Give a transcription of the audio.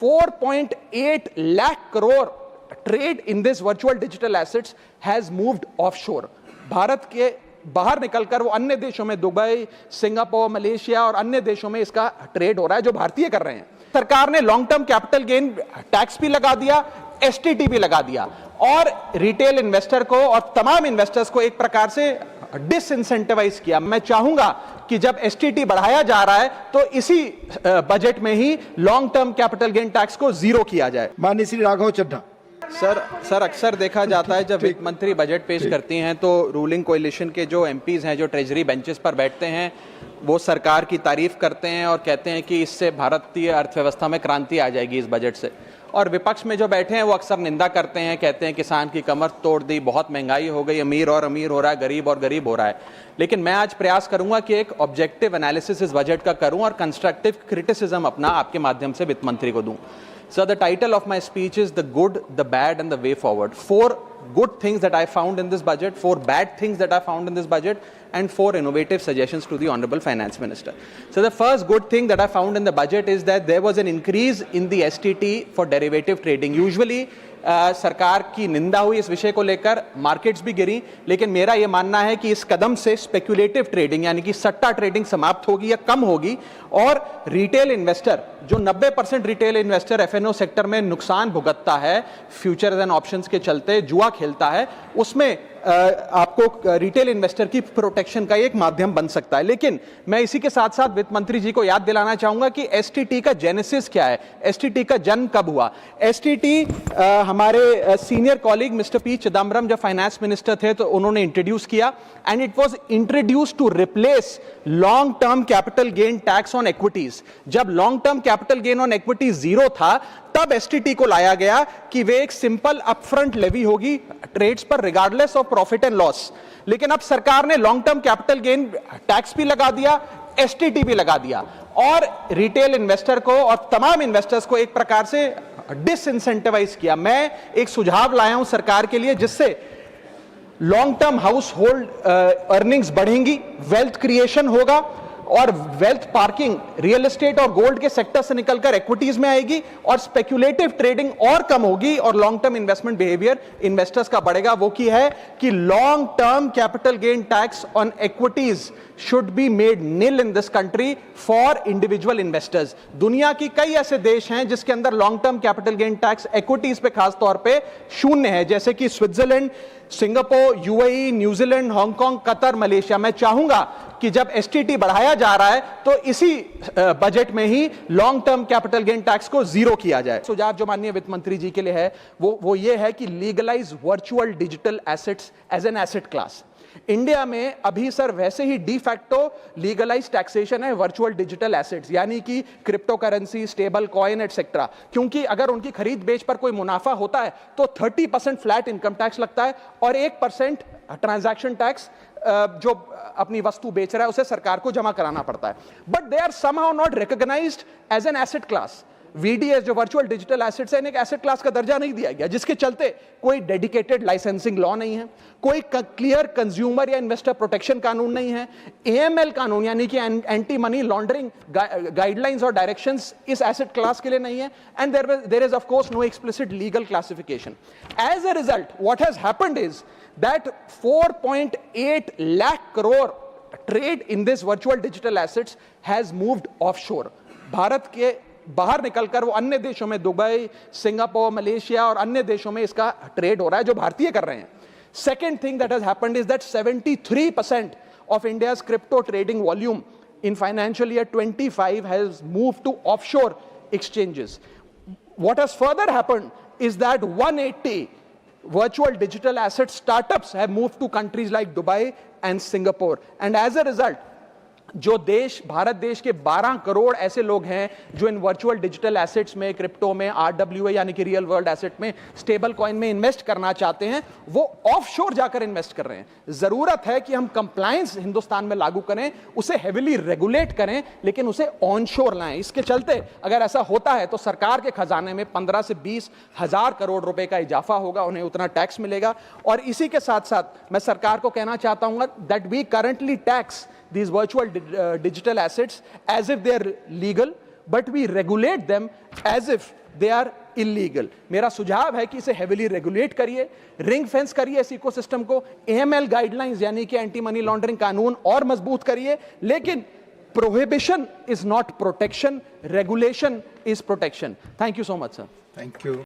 4.8 lakh crore trade in this virtual digital assets has moved offshore. Bharat के बाहर निकलकर वो अन्य देशों में दुबई, सिंगापुर, मलेशिया और अन्य देशों में इसका ट्रेड हो रहा है जो भारतीय कर रहे हैं। सरकार ने long term capital gain tax भी लगा दिया, एसटीटी भी लगा दिया और रिटेल इन्वेस्टर को और तमाम इन्वेस्टर्स को एक प्रकार से डिसइंसेंटिवाइज किया। मैं चाहूंगा कि जब एसटीटी बढ़ाया जा रहा है तो इसी बजट में ही long term capital gain tax को जीरो किया जाए। माननीय श्री राघव चड्ढा। सर अक्सर देखा जाता है जब वित्त मंत्री बजट पेश करती हैं तो रूलिंग कोalition के जो एमपीज हैं जो ट्रेजरी बेंचेस पर बैठते हैं वो सरकार की तारीफ करते हैं और कहते हैं कि इससे भारतीय अर्थव्यवस्था में क्रांति आ जाएगी इस बजट से, और विपक्ष में जो बैठे हैं वो अक्सर निंदा करते हैं, कहते हैं किसान की कमर तोड़ दी, बहुत महंगाई हो गई, अमीर और अमीर हो रहा है, गरीब और गरीब हो रहा है। लेकिन मैं आज प्रयास करूंगा कि एक ऑब्जेक्टिव एनालिसिस इस बजट का करूं और कंस्ट्रक्टिव क्रिटिसिज्म अपना आपके माध्यम से वित्त मंत्री को दूं। So the title of my speech is The Good, the Bad and the Way Forward. 4 good things that I found in this budget, 4 bad things that I found in this budget, and 4 innovative suggestions to the Honorable Finance Minister. So the first good thing that I found in the budget is that there was an increase in the STT for derivative trading. Usually सरकार की निंदा हुई इस विषय को लेकर, markets भी गिरी, लेकिन मेरा यह मानना है कि इस कदम से स्पेक्युलेटिव ट्रेडिंग यानी कि सट्टा ट्रेडिंग समाप्त होगी या कम होगी और रिटेल इन्वेस्टर जो 90% रिटेल इन्वेस्टर एफएनओ सेक्टर में नुकसान भुगतता है, फ्यूचर्स एंड ऑप्शंस के चलते जुआ खेलता है, उसमें आपको रिटेल इन्वेस्टर की प्रोटेक्शन का एक माध्यम बन सकता है। लेकिन मैं इसी के साथ साथ वित्त मंत्री जी को याद दिलाना चाहूंगा कि एसटीटी का जेनेसिस क्या है, एसटीटी का जन्म कब हुआ। एसटीटी हमारे senior colleague mister P Chidambaram जब फाइनेंस मिनिस्टर थे तो उन्होंने इंट्रोड्यूस किया and it was introduce to replace long term capital gain tax on equities. जब long term capital gain on equity zero था तब एसटीटी को लाया गया कि वे एक सिंपल अपफ्रंट लेवी होगी ट्रेड्स पर regardless of profit and loss. लेकिन अब सरकार ने long term capital gain tax भी लगा दिया, एसटीटी भी लगा दिया और रिटेल इन्वेस्टर को और तमाम इन्वेस्टर्स को एक प्रकार से डिसइंसेंटिवाइज किया। मैं एक सुझाव लाया हूं सरकार के लिए जिससे long term house hold earnings बढ़ेंगी, वेल्थ क्रिएशन होगा और वेल्थ पार्किंग रियल एस्टेट और गोल्ड के सेक्टर से निकलकर इक्विटीज में आएगी और स्पेक्युलेटिव ट्रेडिंग और कम होगी और long term investment behaviour investors का बढ़ेगा। वो की है कि long term capital gain tax on equities should be made nil in this country for individual investors. दुनिया की कई ऐसे देश हैं जिसके अंदर long term capital gain tax equities पे खास तौर पे शून्य है, जैसे कि Switzerland, Singapore, UAE, New Zealand, Hong Kong, Qatar, Malaysia. मैं चाहूंगा कि जब एसटीटी बढ़ाया जा रहा है तो इसी बजट में ही long term capital gain tax को जीरो किया जाए। सुझाव जो माननीय वित्त मंत्री जी के लिए है वो ये है कि legalise virtual digital assets as an asset class. India में अभी सर वैसे ही डी फैक्टो लीगलाइज टैक्सेशन है वर्चुअल डिजिटल एसेट्स यानी कि crypto currency, stable coin etcetera, क्योंकि अगर उनकी खरीद बेच पर कोई मुनाफा होता है तो 30% फ्लैट इनकम टैक्स लगता है और 1% ट्रांजैक्शन टैक्स जो अपनी वस्तु बेच रहा है उसे सरकार को जमा कराना पड़ता है। But they are somehow not recognised as an asset class. VDS जो वर्चुअल डिजिटल एसेट्स है, एक एसेट क्लास का दर्जा नहीं दिया गया, जिसके चलते कोई डेडिकेटेड लाइसेंसिंग लॉ नहीं है, कोई क्लियर कंज्यूमर या इन्वेस्टर प्रोटेक्शन कानून नहीं है, एएमएल कानून यानी कि एंटी मनी लॉन्ड्रिंग गाइडलाइंस और डायरेक्शंस इस एसेट क्लास के लिए नहीं है and there is of course no explicit legal classification. As a result what has happened is that 4.8 lakh crore trade in this virtual digital assets has moved offshore. Bharat के बाहर निकलकर वो अन्य देशों में दुबई, सिंगापुर, मलेशिया और अन्य देशों में इसका ट्रेड हो रहा है जो भारतीय कर रहे हैं। Second thing that has happened is that 73% of India's crypto trading volume in financial year 25 has moved to offshore exchanges. What has further happened is that 180 virtual digital asset startups have moved to countries like Dubai and Singapore, and as a result जो देश भारत देश के 12 करोड़ ऐसे लोग हैं जो इन virtual digital assets में, crypto में, आरडब्ल्यूए यानी कि रियल वर्ल्ड एसेट में, स्टेबल कॉइन में इन्वेस्ट करना चाहते हैं, वो ऑफशोर जाकर इन्वेस्ट कर रहे हैं। जरूरत है कि हम कंप्लायंस हिंदुस्तान में लागू करें, उसे हेविली रेगुलेट करें, लेकिन उसे ऑनशोर लाएं। इसके चलते अगर ऐसा होता है तो सरकार के खजाने में 15 से 20 हजार करोड़ रुपए का इजाफा होगा, उन्हें उतना टैक्स मिलेगा। और इसी के साथ साथ मैं सरकार को कहना चाहता हूं that we currently tax these virtual digital assets as if they are legal, but we regulate them as if they are illegal. मेरा सुझाव है कि इसे हेविली रेगुलेट करिए, रिंग फेंस करिए इस इकोसिस्टम को, एएमएल गाइडलाइंस यानी कि एंटी मनी लॉन्ड्रिंग कानून और मजबूत करिए, लेकिन prohibition is not protection, regulation is protection. Thank you so much sir. Thank you.